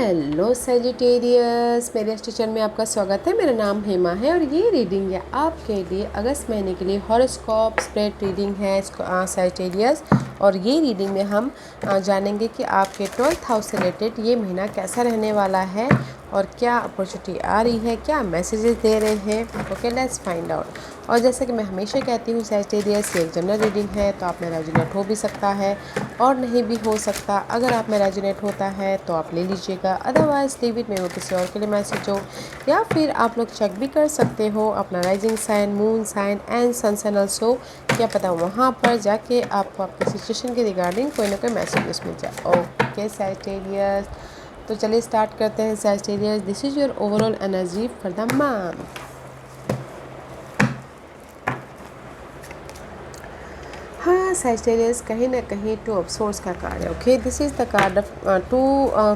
Hello Sagittarius, मेरे station में आपका स्वागत है। मेरा नाम हेमा है और ये रीडिंग है आपके लिए अगस्त महीने के लिए हॉरोस्कोप स्प्रेड रीडिंग है सेजिटेरियस। और ये रीडिंग में हम जानेंगे कि आपके 12th हाउस से रिलेटेड ये महीना कैसा रहने वाला है और क्या अपॉर्चुनिटी आ रही है, क्या मैसेजेस दे रहे हैं। Okay, let's find out. और जैसा कि मैं हमेशा कहती हूँ, सेजिटेरियस ये एक जनरल रीडिंग है, तो आप में रेजोनेट हो भी सकता है और नहीं भी हो सकता। अगर आप में रेजोनेट होता है तो आप ले लीजिएगा, अदरवाइज लीव इट में वो किसी और के लिए मैसेज हो। या फिर आप लोग चेक भी कर सकते हो अपना rising sign, moon sign and sun sign also. क्या पता वहाँ पर जाके आपको आपके सिचुएशन के रिगार्डिंग कोई ना कोई मैसेजेस मिल जाए। ओके सेजिटेरियस, तो चलिए स्टार्ट करते हैं। Sagittarius, this is your overall energy for the month. हाँ सेजिटेरियस, कहीं ना कहीं टू ऑफ सोर्स का कार्ड है। Okay, this is the card of two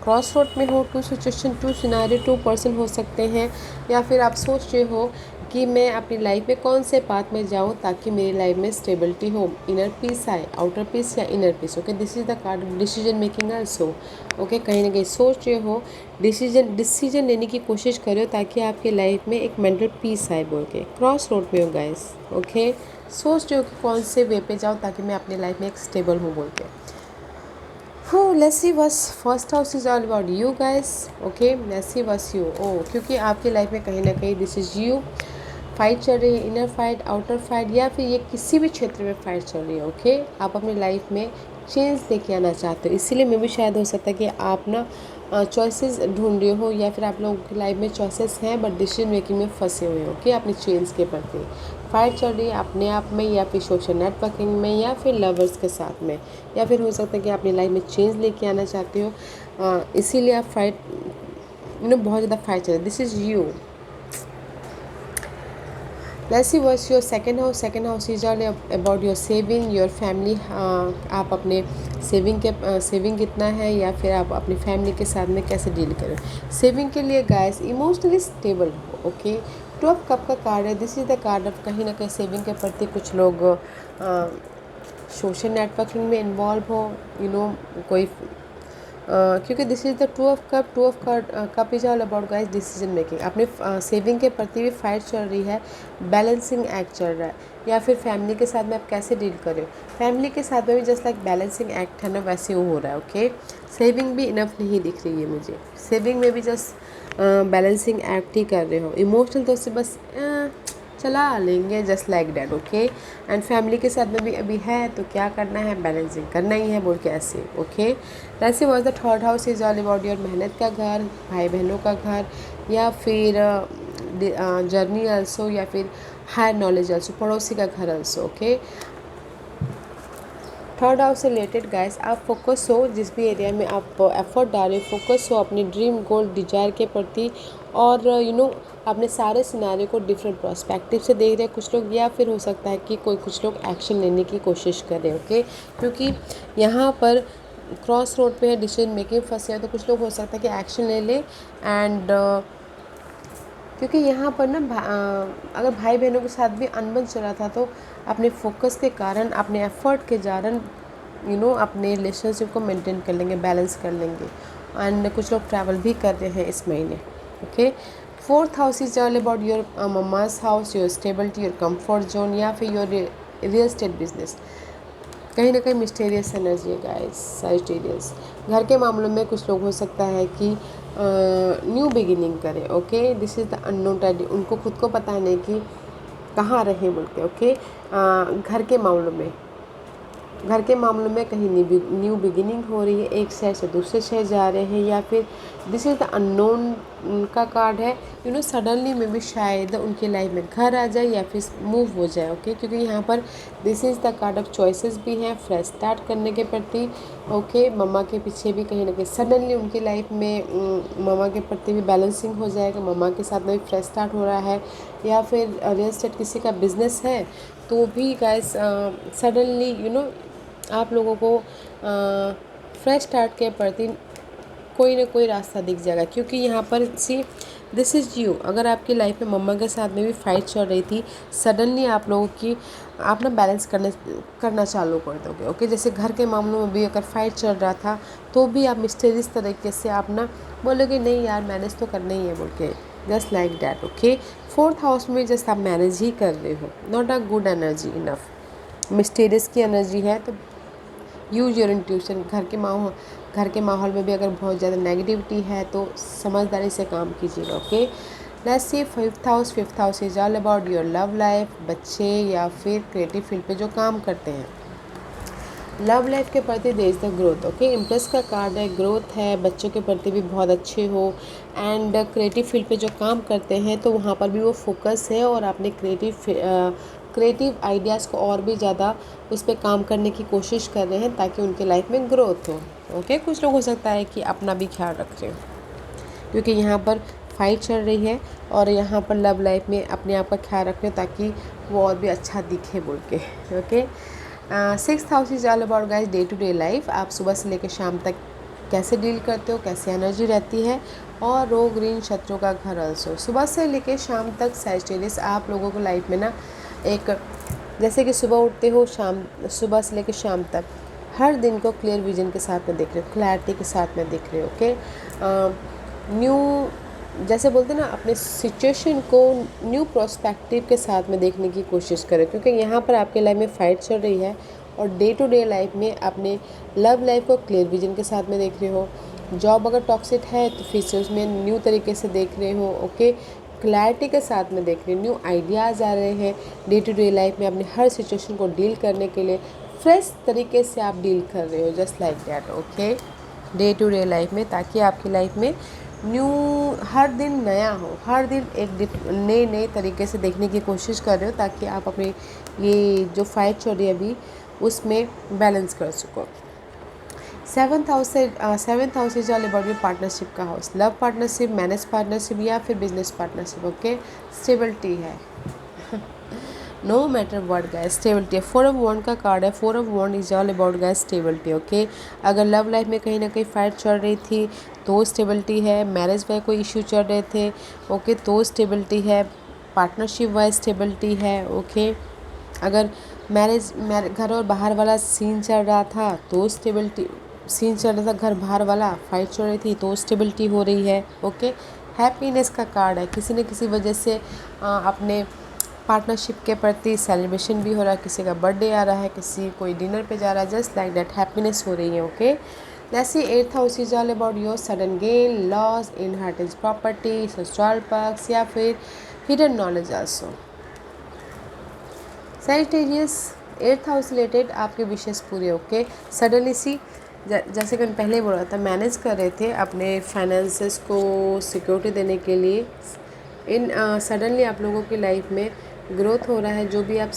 cross road में हो, two situation, two scenario, two person हो सकते हैं। या फिर आप सोच रहे हो कि मैं अपनी लाइफ में कौन से पाथ में जाऊँ ताकि मेरी लाइफ में स्टेबिलिटी हो, इनर पीस आए, आउटर पीस या inner peace. Okay, this is the card of decision making also. Okay, कहीं ना कहीं सोच रहे हो, डिसीजन लेने की कोशिश करो ताकि आपकी लाइफ में एक मेंटल पीस आए बोल के। क्रॉस रोड में हो गाइस। ओके, सोच रहे हो कि कौन से वे पे जाओ ताकि मैं अपनी लाइफ में एक स्टेबल हूँ बोल के। Let's see what's first house is all about you guys. Okay, let's see what's you. क्योंकि आपकी लाइफ में कहीं ना कहीं दिस इज यू फाइट चल रही है, इनर फाइट, आउटर फाइट, या फिर ये किसी भी क्षेत्र में फाइट चल रही है। ओके, आप अपनी लाइफ में चेंज लेके आना चाहते हो, इसीलिए मैं भी शायद हो सकता है कि आप ना चॉइसेस ढूंढ रहे हो, या फिर आप लोगों की लाइफ में चॉइसेस हैं बट डिसीजन मेकिंग में फंसे हुए हो। ओके, अपनी चेंज के प्रति फाइट चल रही है अपने आप में, या फिर सोशल नेटवर्किंग में, या फिर लवर्स के साथ में, या फिर हो सकता है कि अपनी लाइफ में चेंज लेके आना चाहते हो, इसीलिए आप फाइट बहुत ज़्यादा फाइट चल रही है। This is you. Let's see what's your second house. Second house is all about your saving, your family. आप अपने सेविंग कितना है, या फिर आप अपनी फैमिली के साथ में कैसे डील करें। सेविंग के लिए गाइस इमोशनली स्टेबल हो। ओके, 12 कप का कार्ड है। This is the card of कहीं ना कहीं सेविंग के प्रति कुछ लोग सोशल नेटवर्किंग में इन्वॉल्व हो, कोई क्योंकि this is the two of cup is all about guys decision making. अपने सेविंग के प्रति भी फाइट चल रही है, बैलेंसिंग एक्ट चल रहा है, या फिर फैमिली के साथ में आप कैसे डील करें। फैमिली के साथ में भी जस्ट लाइक बैलेंसिंग एक्ट है ना, वैसे वो हो रहा है। ओके, सेविंग भी इनफ नहीं दिख रही है मुझे। सेविंग में भी जस्ट बैलेंसिंग एक्ट ही कर रहे हो। इमोशनल तो से बस चला लेंगे just like that. Okay, and family के साथ में भी अभी है तो क्या करना है, बैलेंसिंग करना ही है बोल के ऐसे। ओके, वैसे was the third house is all about your मेहनत का घर, भाई बहनों का घर, या फिर जर्नी आल्सो, या फिर हायर नॉलेज आल्सो, पड़ोसी का घर आल्सो। ओके, थर्ड हाउस से रिलेटेड गाइस आप फोकस हो, जिस भी एरिया में आप एफर्ट डाल रहे हो, फोकस हो अपने ड्रीम गोल डिजायर के प्रति। और अपने सारे सिनारियों को डिफरेंट पर्सपेक्टिव से देख रहे हैं कुछ लोग, या फिर हो सकता है कि कुछ लोग एक्शन लेने की कोशिश करें। ओके, क्योंकि यहाँ पर क्रॉस रोड पे है, डिसीजन मेकिंग फंसे हैं, तो कुछ लोग हो सकता है कि एक्शन ले लें। एंड क्योंकि यहाँ पर ना अगर भाई बहनों के साथ भी अनबन चला था, तो अपने फोकस के कारण, अपने एफर्ट के कारण अपने रिलेशनशिप को मेंटेन कर लेंगे, बैलेंस कर लेंगे। एंड कुछ लोग ट्रैवल भी कर रहे हैं इस महीने। Okay, fourth house is all about your mama's house, your stability, your comfort zone, या फिर योर रियल एस्टेट बिजनेस। कहीं ना कहीं मिस्टीरियस एनर्जी है गाइस साजिटेरियस। घर के मामलों में कुछ लोग हो सकता है कि न्यू बिगिनिंग करें। Okay, this is the unknown tidy, उनको खुद को पता नहीं कि कहाँ रहे बोल के। ओके, घर के मामलों में कहीं न्यू बिगिनिंग हो रही है, एक शहर से दूसरे शहर जा रहे हैं, या फिर दिस इज़ द अननोन का कार्ड है। सडनली में भी शायद उनकी लाइफ में घर आ जाए या फिर मूव हो जाए। ओके, क्योंकि यहाँ पर this is the card of choices भी हैं फ्रेश स्टार्ट करने के प्रति। ओके, मम्मा के पीछे भी कहीं ना कहीं सडनली उनकी लाइफ में मम्मा के प्रति भी बैलेंसिंग हो जाएगा, मम्मा के साथ में भी फ्रेश स्टार्ट हो रहा है, या फिर रियल एस्टेट किसी का बिजनेस है तो भी गाइस सडनली आप लोगों को फ्रेश स्टार्ट के प्रति कोई ना कोई रास्ता दिख जाएगा, क्योंकि यहाँ पर सी दिस इज़ यू। अगर आपकी लाइफ में मम्मा के साथ में भी फाइट चल रही थी, सडनली आप लोगों की आप ना बैलेंस करना चालू कर दोगे। ओके, जैसे घर के मामलों में भी अगर फाइट चल रहा था तो भी आप मिस्टीरियस तरीके से आप ना बोलोगे नहीं यार मैनेज तो करना ही है बोल के, just like that. Okay, fourth house में जस्ट आप मैनेज ही कर रहे हो, not a good energy enough. Mysterious की एनर्जी है तो यूज योर इंट्यूशन। घर के माहौल में भी अगर बहुत ज़्यादा नेगेटिविटी है तो समझदारी से काम कीजिएगा। Okay, let's C fifth house is all about your love life, बच्चे या फिर क्रिएटिव फील्ड पे जो काम करते हैं। लव लाइफ के प्रति there is the growth. Okay, empress का कार्ड है, ग्रोथ है, बच्चों के प्रति भी बहुत अच्छे हो, एंड क्रिएटिव फील्ड पे जो काम करते हैं तो वहाँ पर भी वो फोकस है और अपने क्रिएटिव आइडियाज़ को और भी ज़्यादा उस पर काम करने की कोशिश कर रहे हैं ताकि उनके लाइफ में ग्रोथ हो। ओके, कुछ लोग हो सकता है कि अपना भी ख्याल रख रहे हो, क्योंकि यहाँ पर फाइट चल रही है और यहाँ पर लव लाइफ में अपने आप का ख्याल रख रहे हो ताकि वो और भी अच्छा दिखे बोल के। Okay, sixth house is all about guys day to day life. आप सुबह से लेकर शाम तक कैसे डील करते हो, कैसे एनर्जी रहती है, और रोग ऋण शत्रु का घर अल्सो। सुबह से लेकर शाम तक सैजिटेरियस आप लोगों को लाइफ में ना एक जैसे कि सुबह उठते हो सुबह से लेकर शाम तक हर दिन को क्लियर विजन के साथ में देख रहे हो, क्लैरिटी के साथ में देख रहे हो। ओके, न्यू जैसे बोलते हैं ना अपने सिचुएशन को न्यू प्रोस्पेक्टिव के साथ में देखने की कोशिश करें, क्योंकि यहाँ पर आपके लाइफ में फाइट चल रही है और डे टू डे लाइफ में अपने लव लाइफ को क्लियर विजन के साथ में देख रहे हो। जॉब अगर टॉक्सिक है तो फिर से उसमें न्यू तरीके से देख रहे हो। ओके, क्लैरिटी के साथ में देख रहे हो, न्यू आइडियाज़ आ रहे हैं डे टू डे लाइफ में अपने हर सिचुएशन को डील करने के लिए फ्रेश तरीके से आप डील कर रहे हो, just like that. Okay, day to day life में, ताकि आपकी लाइफ में न्यू हर दिन नया हो, हर दिन एक नए तरीके से देखने की कोशिश कर रहे हो ताकि आप अपनी ये जो फाइट चल रही है अभी उसमें बैलेंस कर सको। Seventh house is all about your partnership का house, love partnership, marriage partnership या फिर बिजनेस पार्टनरशिप। ओके, स्टेबिलिटी है no matter what guys, stability है। 4 ऑफ वॉन्ड का कार्ड है, 4 of wand is all about guys stability. Okay, अगर love life में कहीं ना कहीं फाइट चल रही थी तो स्टेबिलिटी है, मैरिज में कोई इश्यू चल रहे थे ओके तो स्टेबिलिटी है, पार्टनरशिप वाइज स्टेबिलिटी है। ओके, अगर मैरिज घर और बाहर वाला सीन चल रहा था तो स्टेबिलिटी, सीन चल रहा था घर बाहर वाला, फाइट चल रही थी तो स्टेबिलिटी हो रही है। ओके, हैप्पीनेस का कार्ड है, किसी न किसी वजह से अपने पार्टनरशिप के प्रति सेलिब्रेशन भी हो रहा है, किसी का बर्थडे आ रहा है, किसी कोई डिनर पे जा रहा है, जस्ट लाइक दैट हैप्पीनेस हो रही है। Okay, let's see eighth house is all about your sudden gain, loss, inheritance property, social perks या फिर hidden knowledge also. Sagittarius, eighth house related आपके विशेष पूरे। ओके, सडनली सी जैसे कि मैंने पहले बोला था मैनेज कर रहे थे अपने फाइनेंसेस को सिक्योरिटी देने के लिए, इन सडनली आप लोगों की लाइफ में ग्रोथ हो रहा है, जो भी आप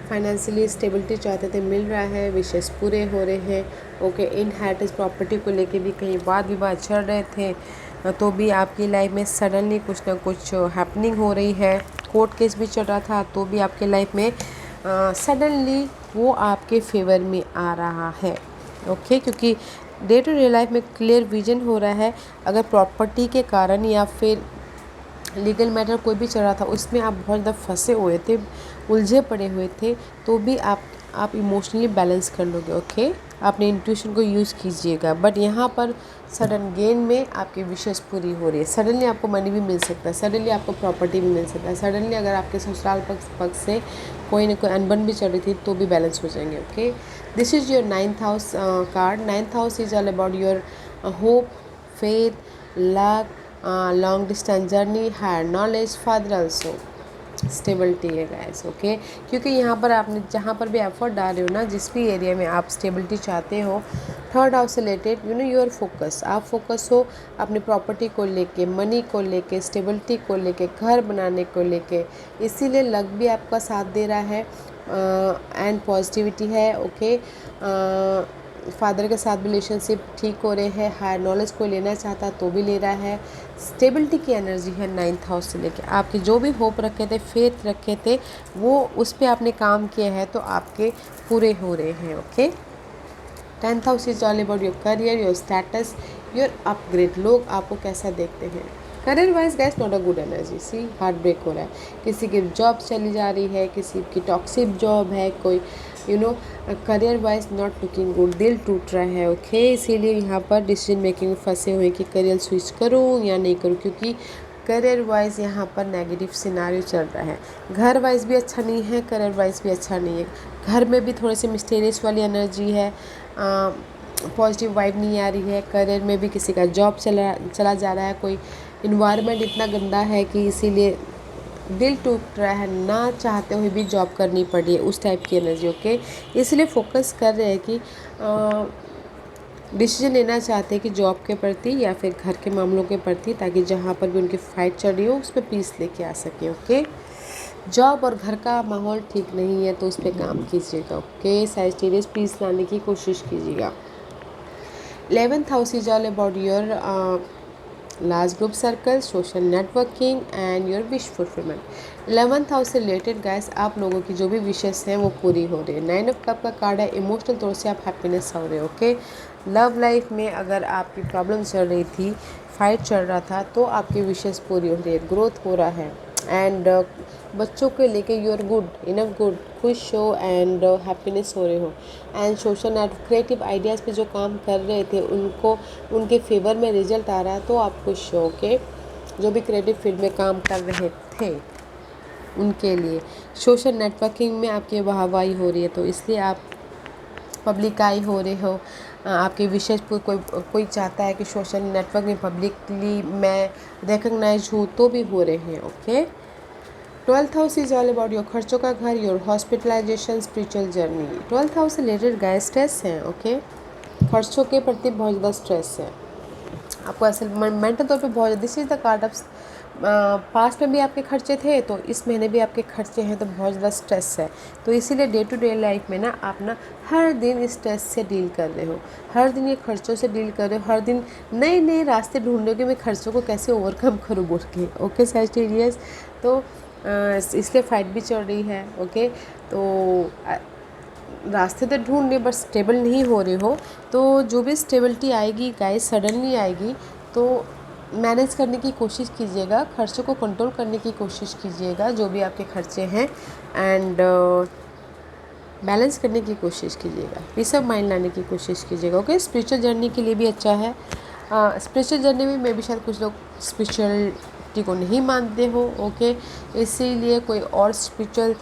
फाइनेंशियली स्टेबिलिटी चाहते थे मिल रहा है, विशेष पूरे हो रहे हैं। ओके, इनहेरिटेंस प्रॉपर्टी को लेके भी कहीं वाद विवाद चल रहे थे तो भी आपकी लाइफ में सडनली कुछ ना कुछ हैपनिंग हो रही है, कोर्ट केस भी चल रहा था तो भी आपके लाइफ में सडनली वो आपके फेवर में आ रहा है। ओके, क्योंकि डे टू डे लाइफ में क्लियर विजन हो रहा है। अगर प्रॉपर्टी के कारण या फिर लीगल मैटर कोई भी चल रहा था उसमें आप बहुत ज़्यादा फंसे हुए थे, उलझे पड़े हुए थे, तो भी आप इमोशनली बैलेंस कर लोगे। ओके, अपने इंट्यूशन को यूज़ कीजिएगा। बट यहाँ पर सडन गेन में आपकी विशेष पूरी हो रही है, सडनली आपको मनी भी मिल सकता है, सडनली आपको प्रॉपर्टी भी मिल सकता है, सडनली अगर आपके ससुराल पक्ष से कोई ना कोई अनबन भी चल रही थी तो भी बैलेंस हो जाएंगे। Okay, this is your ninth house card. Ninth house is all about your hope, faith, luck, long distance journey, higher knowledge, father also, stability है गाइस। ओके, क्योंकि यहाँ पर आपने जहाँ पर भी एफर्ट डाल रहे हो ना, जिस भी एरिया में आप स्टेबिलिटी चाहते हो, थर्ड हाउस से रिलेटेड योर फोकस, आप फोकस हो अपनी प्रॉपर्टी को लेके, मनी को लेके, स्टेबिलिटी को लेके, घर बनाने को लेके, इसीलिए लक भी आपका साथ दे रहा है एंड पॉजिटिविटी है। ओके, फादर के साथ रिलेशनशिप ठीक हो रहे हैं, हायर नॉलेज को लेना चाहता तो भी ले रहा है, स्टेबिलिटी की एनर्जी है नाइन्थ हाउस से लेके। आपके जो भी होप रखे थे, फेथ रखे थे, वो उस पर आपने काम किया है तो आपके पूरे हो रहे हैं। Okay, tenth house is all about your career, your status, your upgrade, लोग आपको कैसा देखते हैं। Career wise guys not a good energy, see heart break हो रहा है, किसी की जॉब चली जा रही है, किसी की टॉक्सिक जॉब है, कोई career wise not looking good, दिल टूट रहा है। ओके इसीलिए यहाँ पर डिसीजन मेकिंग में फंसे हुए कि करियर स्विच करूँ या नहीं करूँ, क्योंकि करियर वाइज यहाँ पर नेगेटिव सिनारियो चल रहा है। घर वाइज भी अच्छा नहीं है, करियर वाइज भी अच्छा नहीं है। घर में भी थोड़ी सी मिस्टीरियस वाली एनर्जी है, पॉजिटिव वाइब नहीं आ रही है। करियर में भी किसी का जॉब चला जा रहा है, कोई इन्वायरमेंट इतना गंदा है कि इसीलिए दिल टूट रहा है, ना चाहते हुए भी जॉब करनी पड़ी है, उस टाइप की एनर्जी। ओके इसलिए फोकस कर रहे हैं कि डिसीजन लेना चाहते हैं कि जॉब के प्रति या फिर घर के मामलों के प्रति, ताकि जहाँ पर भी उनकी फाइट चल रही हो उस पर पीस लेके आ सके। ओके जॉब और घर का माहौल ठीक नहीं है तो उस पर काम कीजिएगा। ओके सैजिटेरियस पीस लाने की कोशिश कीजिएगा। 11th house is all about your large group circle, social networking and your wish fulfillment। 11th house से रिलेटेड गाइस आप लोगों की जो भी विशेष हैं वो पूरी हो रही है। 9 ऑफ कप का कार्ड है, इमोशनल तौर से आप हैप्पीनेस हो रहे हो। ओके लव लाइफ में अगर आपकी प्रॉब्लम चल रही थी, फाइट चल रहा था, तो आपकी विशेष पूरी हो रही है, ग्रोथ हो रहा है। एंड बच्चों के लेके you are good enough good, खुश हो एंड हैप्पीनेस हो रहे हो। And social net creative ideas पे जो काम कर रहे थे उनको उनके फेवर में रिजल्ट आ रहा है तो आप खुश हो। ओके जो भी क्रिएटिव फील्ड में काम कर रहे थे उनके लिए सोशल नेटवर्किंग में आपकी वाहवाही हो रही है, तो इसलिए आप पब्लिक आई हो रहे हो। आपके विशेष कोई चाहता है कि सोशल नेटवर्क में पब्लिकली मैं रिकग्नाइज हूँ तो भी हो रहे हैं। Okay 12th house is all about your खर्चों का घर, your hospitalisation, spiritual journey. 12th house से रिलेटेड गाइस स्ट्रेस है। ओके खर्चों के प्रति बहुत ज़्यादा स्ट्रेस है आपको, असल मेंटल तौर पे बहुत ज़्यादा। This is the card of past में भी आपके खर्चे थे तो इस महीने भी आपके खर्चे हैं, तो बहुत ज़्यादा स्ट्रेस है। तो इसीलिए डे टू डे लाइफ में ना आप ना हर दिन इस स्ट्रेस से डील कर रहे हो, हर दिन ये खर्चों से डील कर रहे हो, हर दिन नए नए रास्ते ढूंढ रहे हो कि मैं खर्चों को कैसे ओवरकम करूँ बोल के। ओके सैजिटेरियस तो इसलिए फाइट भी चल रही है। ओके तो रास्ते तो ढूंढ रहे बट स्टेबल नहीं हो रहे हो, तो जो भी स्टेबिलिटी आएगी गाइस सडनली आएगी, तो मैनेज करने की कोशिश कीजिएगा, खर्चों को कंट्रोल करने की कोशिश कीजिएगा जो भी आपके खर्चे हैं, एंड बैलेंस करने की कोशिश कीजिएगा, पीस ऑफ माइंड लाने की कोशिश कीजिएगा। ओके स्पिरिचुअल जर्नी के लिए भी अच्छा है। स्पिरिचुअल जर्नी में भी शायद कुछ लोग स्पिरिचुअलिटी को नहीं मानते हो। ओके इसीलिए कोई और स्पिरिचुअल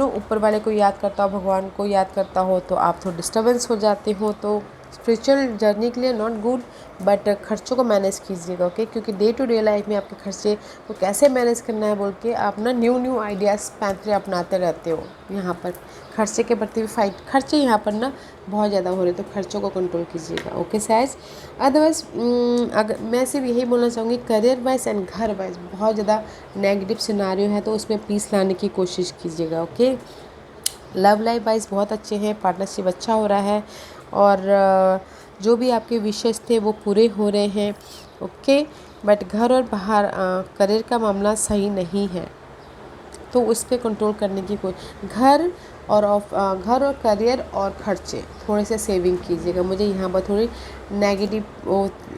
ऊपर वाले को याद करता हो, भगवान को याद करता हो, तो आप थोड़ा डिस्टर्बेंस हो जाते हो। तो स्पिरिचुअल जर्नी के लिए नॉट गुड, बट खर्चों को मैनेज कीजिएगा। ओके क्योंकि डे टू डे लाइफ में आपके खर्चे को कैसे मैनेज करना है बोल के आप ना न्यू आइडियाज़ पैंतरे अपनाते रहते हो। यहाँ पर खर्चे के प्रति भी फाइट, खर्चे यहाँ पर ना बहुत ज़्यादा हो रहे, तो खर्चों को कंट्रोल कीजिएगा। ओके साइज अदरवाइज अगर मैं सिर्फ यही बोलना चाहूँगी, करियर वाइज एंड घर वाइज बहुत ज़्यादा नेगेटिव सिनारियो है, तो उसमें पीस लाने की कोशिश कीजिएगा। ओके लव लाइफ वाइज बहुत अच्छे हैं, पार्टनरशिप अच्छा हो रहा है, और जो भी आपके विशेष थे वो पूरे हो रहे हैं। ओके बट घर और बाहर करियर का मामला सही नहीं है, तो उस पर कंट्रोल करने की कोई घर और करियर और खर्चे थोड़े से सेविंग कीजिएगा। मुझे यहाँ पर थोड़ी नेगेटिव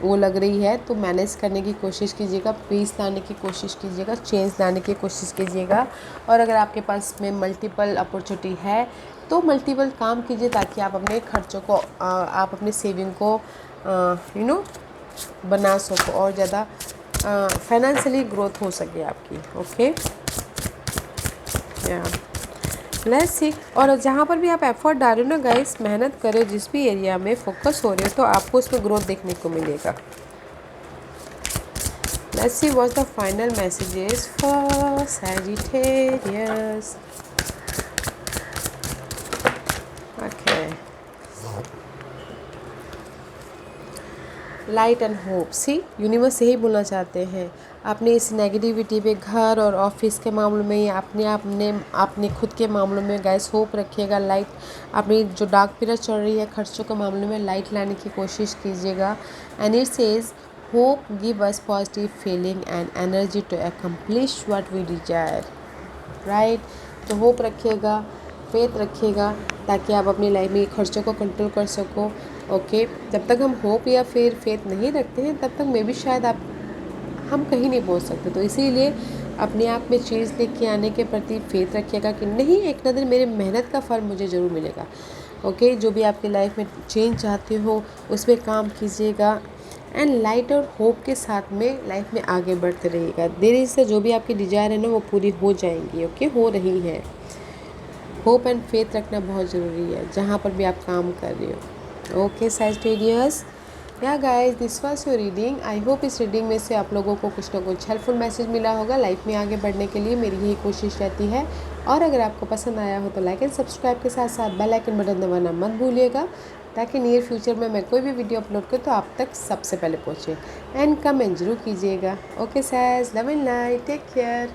वो लग रही है, तो मैनेज करने की कोशिश कीजिएगा, पीस लाने की कोशिश कीजिएगा, चेंज लाने की कोशिश कीजिएगा। और अगर आपके पास में मल्टीपल अपॉर्चुनिटी है तो मल्टीपल काम कीजिए, ताकि आप अपने खर्चों को आप अपने सेविंग को बना सको और ज़्यादा फाइनेंशियली ग्रोथ हो सके आपकी। Okay let's see. और जहाँ पर भी आप एफर्ट डाल रहे हो ना गाइस, मेहनत करो, जिस भी एरिया में फोकस हो रहे हो तो आपको उसमें ग्रोथ देखने को मिलेगा। Let's see what the final messages for Sagittarius. Okay light and hope, see universe यही बोलना चाहते हैं, अपने इस नेगेटिविटी पे घर और ऑफिस के मामलों में या अपने खुद के मामलों में गाइस होप रखिएगा। लाइट अपनी जो डार्क पीरियड चल रही है खर्चों के मामले में लाइट लाने की कोशिश कीजिएगा। And it says hope give us positive feeling and energy to accomplish what we desire, right. तो होप रखिएगा, फेथ रखिएगा, ताकि आप अपनी लाइफ में खर्चों को कंट्रोल कर सको ओके, जब तक हम होप या फिर फेथ नहीं रखते हैं तब तक मे भी शायद हम कहीं नहीं पहुंच सकते। तो इसीलिए अपने आप में चेंज लेके आने के प्रति फेथ रखिएगा कि नहीं, एक ना दिन मेरे मेहनत का फल मुझे ज़रूर मिलेगा। ओके, जो भी आपकी लाइफ में चेंज चाहते हो उस पर काम कीजिएगा एंड लाइट और होप के साथ में लाइफ में आगे बढ़ते रहिएगा। देरी से जो भी आपकी डिज़ायर है ना वो पूरी हो जाएंगी। ओके, हो रही है। होप एंड फेथ रखना बहुत ज़रूरी है जहाँ पर भी आप काम कर रहे हो। ओके सैजिटेरियस, या guys, this was your reading. I hope इस रीडिंग में से आप लोगों को कुछ ना कुछ हेल्पफुल मैसेज मिला होगा। लाइफ में आगे बढ़ने के लिए मेरी यही कोशिश रहती है। और अगर आपको पसंद आया हो तो लाइक एंड सब्सक्राइब के साथ साथ बेल आइकन बटन दबाना मत भूलिएगा, ताकि नियर फ्यूचर में मैं कोई भी वीडियो अपलोड करूँ तो आप तक सबसे पहले पहुँचे। एंड कमेंट जरूर कीजिएगा। Okay says, love and light, take care.